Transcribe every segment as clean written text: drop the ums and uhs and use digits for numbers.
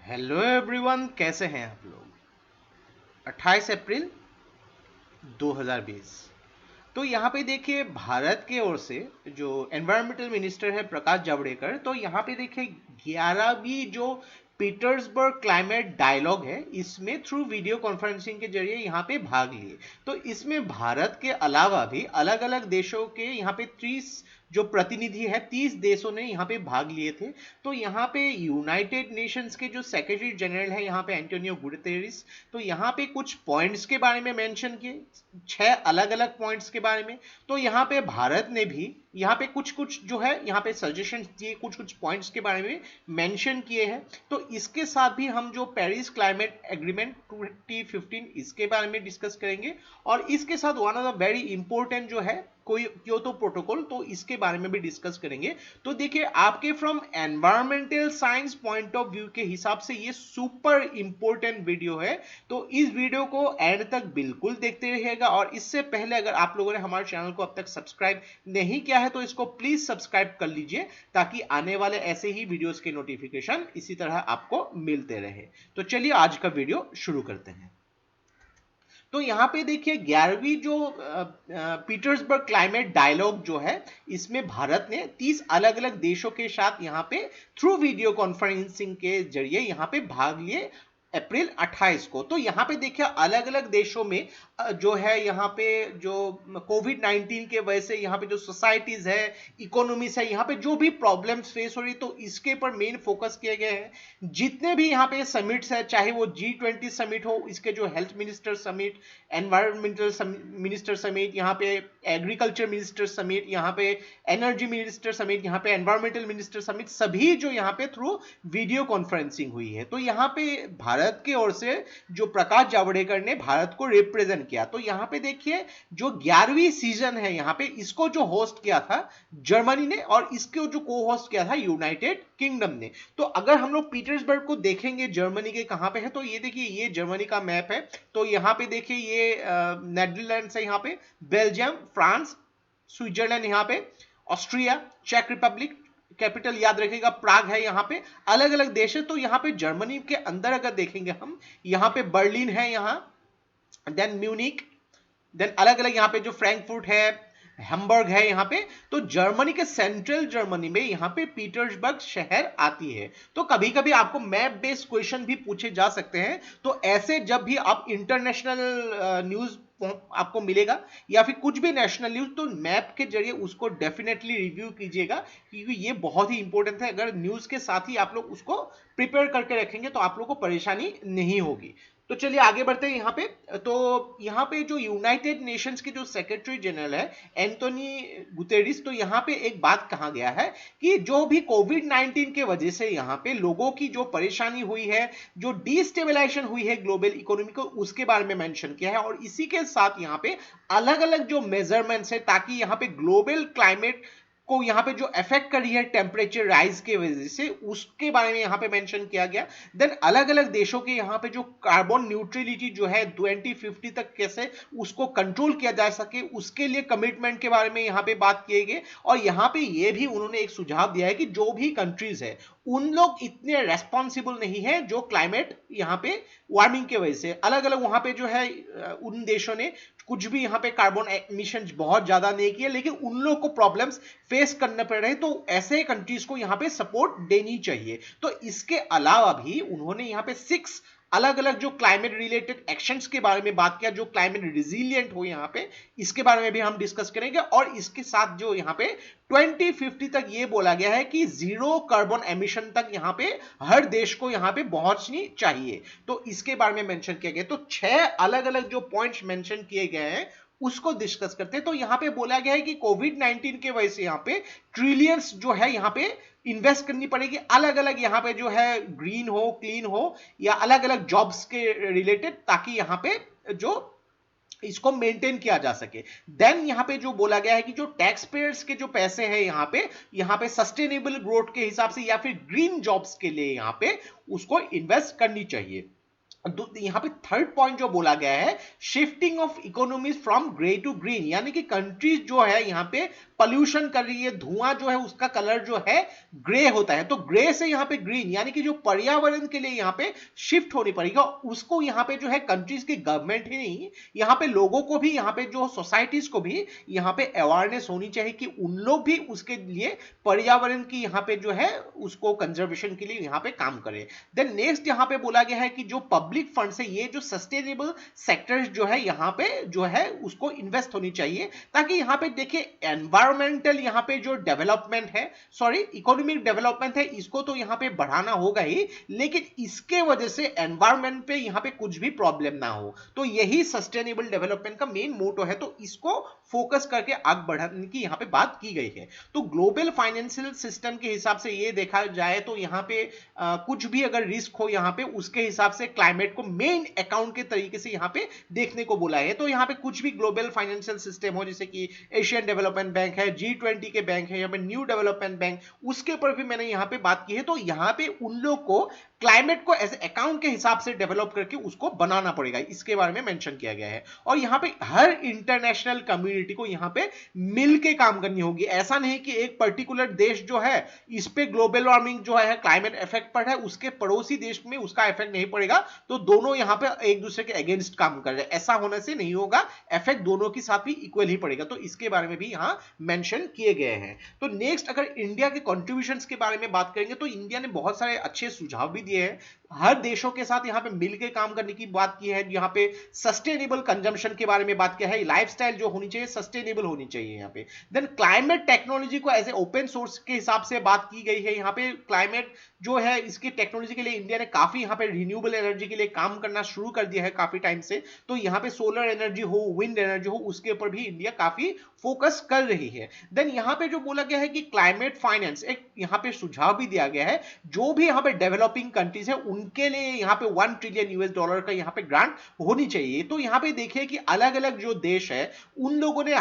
Hello everyone, कैसे हैं आप लोग। 28 अप्रैल 2020। तो यहाँ पे देखिए भारत की ओर से जो एनवायरमेंटल मिनिस्टर है प्रकाश जावड़ेकर, तो यहाँ पे देखिए 11वीं जो पीटर्सबर्ग क्लाइमेट डायलॉग है इसमें थ्रू वीडियो कॉन्फ्रेंसिंग के जरिए यहाँ पे भाग लिए। तो इसमें भारत के अलावा भी अलग अलग देशों के यहाँ पे 30 जो प्रतिनिधि है 30 देशों ने यहाँ पे भाग लिए थे। तो यहाँ पे यूनाइटेड नेशंस के जो सेक्रेटरी जनरल है यहाँ पे एंटोनियो गुटेरेस, तो यहाँ पे कुछ पॉइंट्स के बारे में मेंशन किए, 6 अलग अलग पॉइंट्स के बारे में। तो यहाँ पे भारत ने भी यहाँ पे कुछ कुछ जो है यहाँ पे सजेशन दिए, कुछ कुछ पॉइंट्स के बारे में मेंशन किए हैं। तो इसके साथ भी हम जो पेरिस क्लाइमेट एग्रीमेंट 2015 इसके बारे में डिस्कस करेंगे, और इसके साथ one of the very important जो है कोई क्योतो प्रोटोकॉल, तो इसके बारे में भी डिस्कस करेंगे। तो देखिए आपके from environmental science point of view के हिसाब से ये सुपर इंपॉर्टेंट वीडियो है। तो इस वीडियो को एंड तक बिल्कुल देखते रहिएगा, और इससे पहले अगर आप लोगों ने हमारे चैनल को अब तक सब्सक्राइब नहीं किया है तो इसको प्लीज सब्सक्राइब कर लीजिए, ताकि आने वाले ऐसे ही वीडियोस के नोटिफिकेशन इसी तरह आपको मिलते रहे। तो चलिए आज का वीडियो शुरू करते हैं। तो यहाँ पे देखिए 11वीं जो पीटर्सबर्ग क्लाइमेट डायलॉग जो है इसमें भारत ने 30 अलग अलग देशों के साथ यहाँ पे थ्रू वीडियो कॉन्फ्रेंसिंग के जरिए यहाँ पे भाग लिए अप्रैल 28 को। तो यहाँ पे देखिए अलग अलग देशों में जो है यहाँ पे जो कोविड 19 के वजह से यहाँ पे जो सोसाइटीज है, इकोनॉमीज है, यहाँ पे जो भी प्रॉब्लम्स फेस हो रही, तो इसके ऊपर मेन फोकस किए गए हैं। जितने भी यहाँ पे समिट्स है, चाहे वो G20 समिट हो, इसके जो health minister summit, environmental minister summit, यहाँ पे एग्रीकल्चर मिनिस्टर समिट, यहाँ पे एनर्जी मिनिस्टर समिट, यहाँ पे एनवायरमेंटल मिनिस्टर समिट, सभी जो यहाँ पे थ्रू वीडियो कॉन्फ्रेंसिंग हुई है। तो यहाँ पे भारत की ओर से जो प्रकाश जावड़ेकर ने भारत को रिप्रेजेंट किया। तो यहाँ पे देखिए जो 11वीं सीजन है यहाँ पे इसको जो होस्ट किया था जर्मनी ने, और इसको जो को होस्ट किया था यूनाइटेड किंगडम ने। तो अगर हम लोग पीटर्सबर्ग को देखेंगे जर्मनी के कहां पे है, तो ये देखिए ये जर्मनी का मैप है। तो यहाँ पे देखिए ये नेदरलैंड है, यहाँ पे बेल्जियम, फ्रांस, स्विट्जरलैंड, यहाँ पे ऑस्ट्रिया, चेक रिपब्लिक, कैपिटल याद रखिएगा प्राग है, यहाँ पे अलग अलग देश है। तो यहाँ पे जर्मनी के अंदर अगर देखेंगे हम, यहाँ पे बर्लिन है, यहाँ देन म्यूनिक, देन अलग अलग यहाँ पे जो फ्रैंकफर्ट है, हैम्बर्ग है यहाँ पे। तो जर्मनी के सेंट्रल जर्मनी में यहाँ पे पीटर्सबर्ग शहर आती है। तो कभी कभी आपको मैप बेस्ड क्वेश्चन भी पूछे जा सकते हैं। तो ऐसे जब भी आप इंटरनेशनल न्यूज आपको मिलेगा या फिर कुछ भी नेशनल न्यूज, तो मैप के जरिए उसको डेफिनेटली रिव्यू कीजिएगा, क्योंकि ये बहुत ही इंपॉर्टेंट है। अगर न्यूज के साथ ही आप लोग उसको प्रिपेयर करके रखेंगे तो आप लोग को परेशानी नहीं होगी। तो चलिए आगे बढ़ते हैं यहाँ पे। तो यहाँ पे जो यूनाइटेड नेशंस के जो सेक्रेटरी जनरल है एंटोनी गुतेरिस, तो यहाँ पे एक बात कहा गया है कि जो भी कोविड 19 के वजह से यहाँ पे लोगों की जो परेशानी हुई है, जो डिस्टेबलाइजेशन हुई है ग्लोबल इकोनॉमी को, उसके बारे में मेंशन किया है। और इसी के साथ यहाँ पे अलग अलग जो मेजरमेंट्स है, ताकि यहाँ पे ग्लोबल क्लाइमेट को यहाँ पे जो इफेक्ट कर रही है टेम्परेचर राइज के वजह से, उसके बारे में यहाँ पे मेंशन किया गया। देन अलग अलग देशों के यहाँ पे जो कार्बन न्यूट्रलिटी जो है 2050 तक कैसे उसको कंट्रोल किया जा सके, उसके लिए कमिटमेंट के बारे में यहाँ पे बात किए गए। और यहाँ पे ये भी उन्होंने एक सुझाव दिया है कि जो भी कंट्रीज है उन लोग इतने रेस्पॉन्सिबल नहीं है जो क्लाइमेट यहाँ पे वार्मिंग के वजह से, अलग अलग वहां पे जो है उन देशों ने कुछ भी यहाँ पे कार्बन एमिशन बहुत ज्यादा नहीं किए, लेकिन उन लोग को प्रॉब्लम्स फेस करने पड़ रहे, तो ऐसे कंट्रीज को यहाँ पे सपोर्ट देनी चाहिए। तो इसके अलावा भी उन्होंने यहाँ पे 6 अलग अलग जो क्लाइमेट रिलेटेड एक्शंस के बारे में बात किया, जो क्लाइमेट रिजिलियंट हो यहाँ पे, इसके बारे में भी हम डिस्कस करेंगे। और इसके साथ जो यहाँ पे 2050 तक ये बोला गया है कि 0 कार्बन एमिशन तक यहाँ पे हर देश को यहाँ पे पहुंचनी चाहिए, तो इसके बारे में मेंशन किया गया। तो 6 अलग अलग जो पॉइंट्स मेंशन किए गए हैं उसको डिस्कस करते हैं। तो यहाँ पे बोला गया है कि कोविड 19 के वजह से यहाँ पे ट्रिलियंस जो है यहाँ पे इन्वेस्ट करनी पड़ेगी, अलग अलग यहाँ पे जो है ग्रीन हो, क्लीन हो, या अलग अलग जॉब्स के रिलेटेड, ताकि यहाँ पे जो इसको मेंटेन किया जा सके। देन यहाँ पे जो बोला गया है कि जो टैक्स पेयर्स के जो पैसे हैं यहाँ पे सस्टेनेबल ग्रोथ के हिसाब से या फिर ग्रीन जॉब्स के लिए यहाँ पे उसको इन्वेस्ट करनी चाहिए। यहाँ पे थर्ड पॉइंट जो बोला गया है, shifting of economies from grey to green, यानी कि कंट्रीज जो है यहाँ पे पॉल्यूशन कर रही है, धुआं जो है उसका कलर जो है ग्रे होता है, तो ग्रे से यहाँ पे ग्रीन, यानी कि जो पर्यावरण के लिए यहाँ पे शिफ्ट होनी पड़ेगा, उसको यहाँ पे जो है कंट्रीज की गवर्नमेंट ही नहीं, यहाँ पे लोगों को भी, यहाँ पे जो सोसाइटीज को भी यहाँ पे अवेयरनेस होनी चाहिए कि उन लोग भी उसके लिए पर्यावरण की यहाँ पे जो है उसको कंजर्वेशन के लिए यहाँ पे काम करें। देन नेक्स्ट यहाँ पे बोला गया है कि जो पब्लिक फंड है, ये जो सस्टेनेबल सेक्टर्स जो है यहाँ पे जो है उसको इन्वेस्ट होनी चाहिए, ताकि यहाँ पे देखिए एनवायरमेंटल यहाँ पे जो डेवलपमेंट है, सॉरी इकोनॉमिक डेवलपमेंट है, इसको तो यहाँ पे बढ़ाना होगा ही, लेकिन इसके वजह से एनवायरमेंट पे यहाँ पे कुछ भी प्रॉब्लम ना हो, तो यही सस्टेनेबल डेवलपमेंट का मेन मोटो है, तो इसको फोकस करके आगे बढ़ाने की यहाँ पे बात की गई है। तो ग्लोबल फाइनेंशियल सिस्टम के हिसाब से ये देखा जाए तो यहाँ पे कुछ भी अगर रिस्क हो यहाँ पे, उसके हिसाब से क्लाइमेट को मेन अकाउंट के तरीके से यहाँ पे देखने को बोला है। तो यहाँ पे कुछ भी ग्लोबल फाइनेंशियल सिस्टम हो, जैसे कि एशियन डेवलपमेंट बैंक है, G20 के बैंक है, यहाँ पे न्यू डेवलपमेंट बैंक, उसके ऊपर भी मैंने यहाँ पे बात की है। तो यहाँ पे उन लोग को क्लाइमेट को एज अकाउंट के हिसाब से डेवलप करके उसको बनाना पड़ेगा, इसके बारे में मेंशन किया गया है। और यहाँ पे हर इंटरनेशनल कम्युनिटी को यहाँ पे मिलके काम करनी होगी, ऐसा नहीं कि एक पर्टिकुलर देश जो है इस पे ग्लोबल वार्मिंग जो है क्लाइमेट इफेक्ट पड़ रहा है, उसके पड़ोसी देश में उसका इफेक्ट नहीं पड़ेगा, तो दोनों यहाँ पे एक दूसरे के अगेंस्ट काम कर रहे हैं, ऐसा होने से नहीं होगा, इफेक्ट दोनों के साथ भी इक्वल ही पड़ेगा। तो इसके बारे में भी यहाँ मेंशन किए गए हैं। तो नेक्स्ट अगर इंडिया के कॉन्ट्रीब्यूशंस के बारे में बात करेंगे, तो इंडिया ने बहुत सारे अच्छे सुझाव भी दिए हैं, हर देशों के साथ यहाँ पे मिलकर काम करने की बात की है, यहाँ पे सस्टेनेबल कंजम्पशन के बारे में बात किया है, लाइफस्टाइल जो होनी चाहिए सस्टेनेबल होनी चाहिए यहाँ पे। देन क्लाइमेट टेक्नोलॉजी को एज ए ओपन सोर्स के हिसाब से बात की गई है, यहाँ पे क्लाइमेट जो है इसकी टेक्नोलॉजी के लिए इंडिया ने काफी यहाँ पे रिन्यूएबल एनर्जी के लिए काम करना शुरू कर दिया है काफी टाइम से, तो यहाँ पे सोलर एनर्जी हो, विंड एनर्जी हो, उसके ऊपर भी इंडिया काफी फोकस कर रही है। देन यहाँ पे जो बोला गया है कि क्लाइमेट फाइनेंस, एक यहाँ पे सुझाव भी दिया गया है, जो भी यहाँ पे डेवलपिंग कंट्रीज है उनके लिए यहाँ पे $1 ट्रिलियन US का यहाँ पे ग्रांट होनी चाहिए। तो यहाँ पे देखिए कि अलग अलग जो देश है उन लोगों ने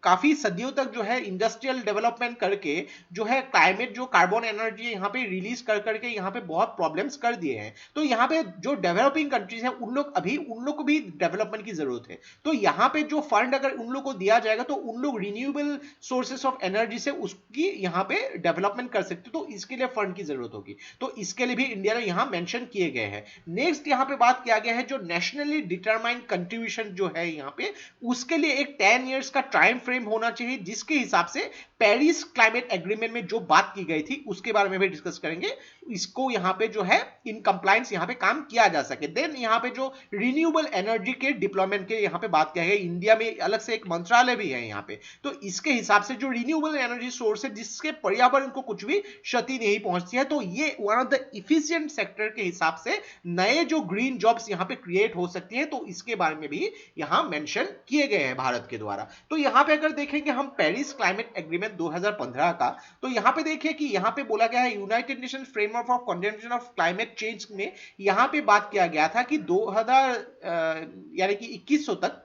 काफी सदियों तक जो है इंडस्ट्रियल डेवलपमेंट करके जो है क्लाइमेट जो कार्बन एनर्जी यहाँ पे रिलीज कर करके यहाँ पे बहुत प्रॉब्लम्स कर दिए हैं। तो यहाँ पे जो डेवलपिंग कंट्रीज है उन लोग को भी डेवलपमेंट की जरूरत है, तो यहाँ पे जो फंड अगर उन लोग को दिया जाएगा तो उन लोग रिन्यूएबल सोर्सेस ऑफ एनर्जी से उसकी यहाँ पे डेवलपमेंट कर सकते, तो इसके लिए फंड की जरूरत होगी, तो इसके लिए भी इंडिया ने यहाँ मेंशन किए गए हैं। नेक्स्ट यहाँ पे बात किया गया है जो नेशनली डिटरमाइंड कंट्रीब्यूशन जो है यहाँ पे, उसके लिए एक 10 इयर्स का टाइम फ्रेम होना चाहिए, जिसके हिसाब से पेरिस क्लाइमेट एग्रीमेंट में जो बात की गई थी उसके बारे में भी डिस्कस करेंगे, इसको यहाँ पे जो है इन कंप्लायंस यहाँ पे काम किया जा सके। देन यहाँ पे जो रिन्यूएबल एनर्जी के डिप्लॉयमेंट के यहाँ पे बात किया है, इंडिया में अलग से एक मंत्रालय भी है यहाँ पे, तो इसके हिसाब से जो रिन्यूएबल एनर्जी सोर्स है जिसके पर्यावरण को कुछ भी क्षति नहीं पहुंचती है, तो ये one of the efficient sector के हिसाब से नए जो ग्रीन जॉब्स यहाँ पे क्रिएट हो सकती है, तो इसके बारे में भी यहाँ मेंशन किए गए हैं भारत के द्वारा। तो यहाँ पे अगर देखेंगे हम पेरिस क्लाइमेट एग्रीमेंट 2015 का, तो यहाँ पे देखिए कि यहाँ पे बोला गया है United nation framework of convention of climate change में यहाँ पे बात किया गया था कि 2000 यानी कि 2100 तक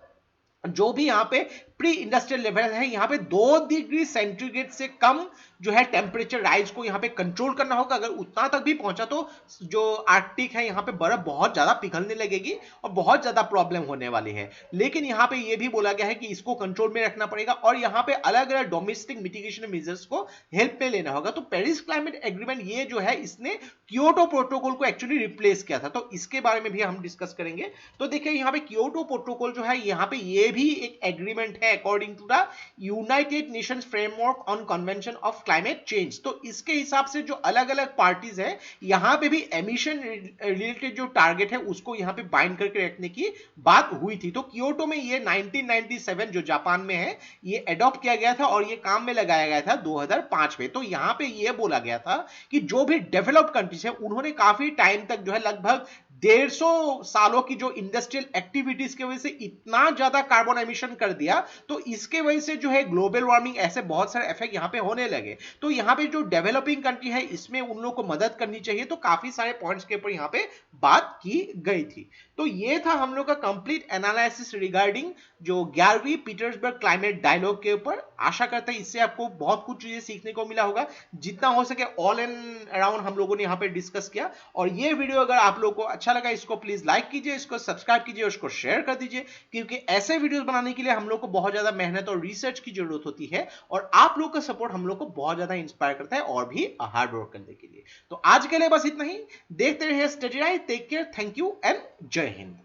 जो भी यहाँ पे प्री इंडस्ट्रियल लेवल है, यहाँ पे 2 डिग्री सेंटीग्रेड से कम जो है टेम्परेचर राइज को यहाँ पे कंट्रोल करना होगा। अगर उतना तक भी पहुंचा तो जो आर्कटिक है यहाँ पे बर्फ बहुत ज्यादा पिघलने लगेगी और बहुत ज्यादा प्रॉब्लम होने वाली है। लेकिन यहाँ पे ये भी बोला गया है कि इसको कंट्रोल में रखना पड़ेगा और यहाँ पे अलग अलग डोमेस्टिक मिटिगेशन मेजर्स को हेल्प में लेना होगा। तो पेरिस क्लाइमेट एग्रीमेंट ये जो है इसने क्योटो प्रोटोकॉल को एक्चुअली रिप्लेस किया था, तो इसके बारे में भी हम डिस्कस करेंगे। तो देखिए यहाँ पे क्योटो प्रोटोकॉल जो है यहाँ पे ये भी एक एग्रीमेंट है according to the United Nations framework on convention of climate change. तो इसके हिसाब से जो अलग अलग पार्टीज है यहाँ पे भी एमिशन रिलेटेड जो टारगेट है उसको यहाँ पे बाइंड करके रखने की बात हुई थी। तो क्योटो में ये 1997 जो जापान में है ये एडॉप्ट किया गया था और ये काम में लगाया गया था 2005 में। तो यहाँ पे ये बोला गया था कि जो भी डेवलप्ड कंट्रीज है उन्होंने काफी टाइम तक जो है लगभग 150 सालों की जो इंडस्ट्रियल एक्टिविटीज की वजह से इतना ज्यादा कार्बन एमिशन कर दिया, तो इसके वजह से जो है ग्लोबल वार्मिंग ऐसे बहुत सारे इफेक्ट यहाँ पे होने लगे। तो यहाँ पे जो डेवलपिंग कंट्री है इसमें उन लोगों को मदद करनी चाहिए, तो काफी सारे पॉइंट्स के ऊपर यहाँ पे बात की गई थी। तो ये था हम लोग का कंप्लीट एनालिसिस रिगार्डिंग जो 11वीं पीटर्सबर्ग क्लाइमेट डायलॉग के ऊपर। आशा करते हैं इससे आपको बहुत कुछ चीजें सीखने को मिला होगा, जितना हो सके ऑल एंड अराउंड हम लोगों ने यहाँ पे डिस्कस किया। और ये वीडियो अगर आप लोगों को अच्छा अच्छा लगा इसको प्लीज लाइक कीजिए, इसको सब्सक्राइब कीजिए, उसको शेयर कर दीजिए, क्योंकि ऐसे वीडियोस बनाने के लिए हम लोग को बहुत ज्यादा मेहनत और रिसर्च की जरूरत होती है, और आप लोग का सपोर्ट हम लोग को बहुत ज्यादा इंस्पायर करता है और भी हार्ड वर्क करने के लिए। तो आज के लिए बस इतना ही, देखते रहिए study right, take care, thank you and Jai Hind.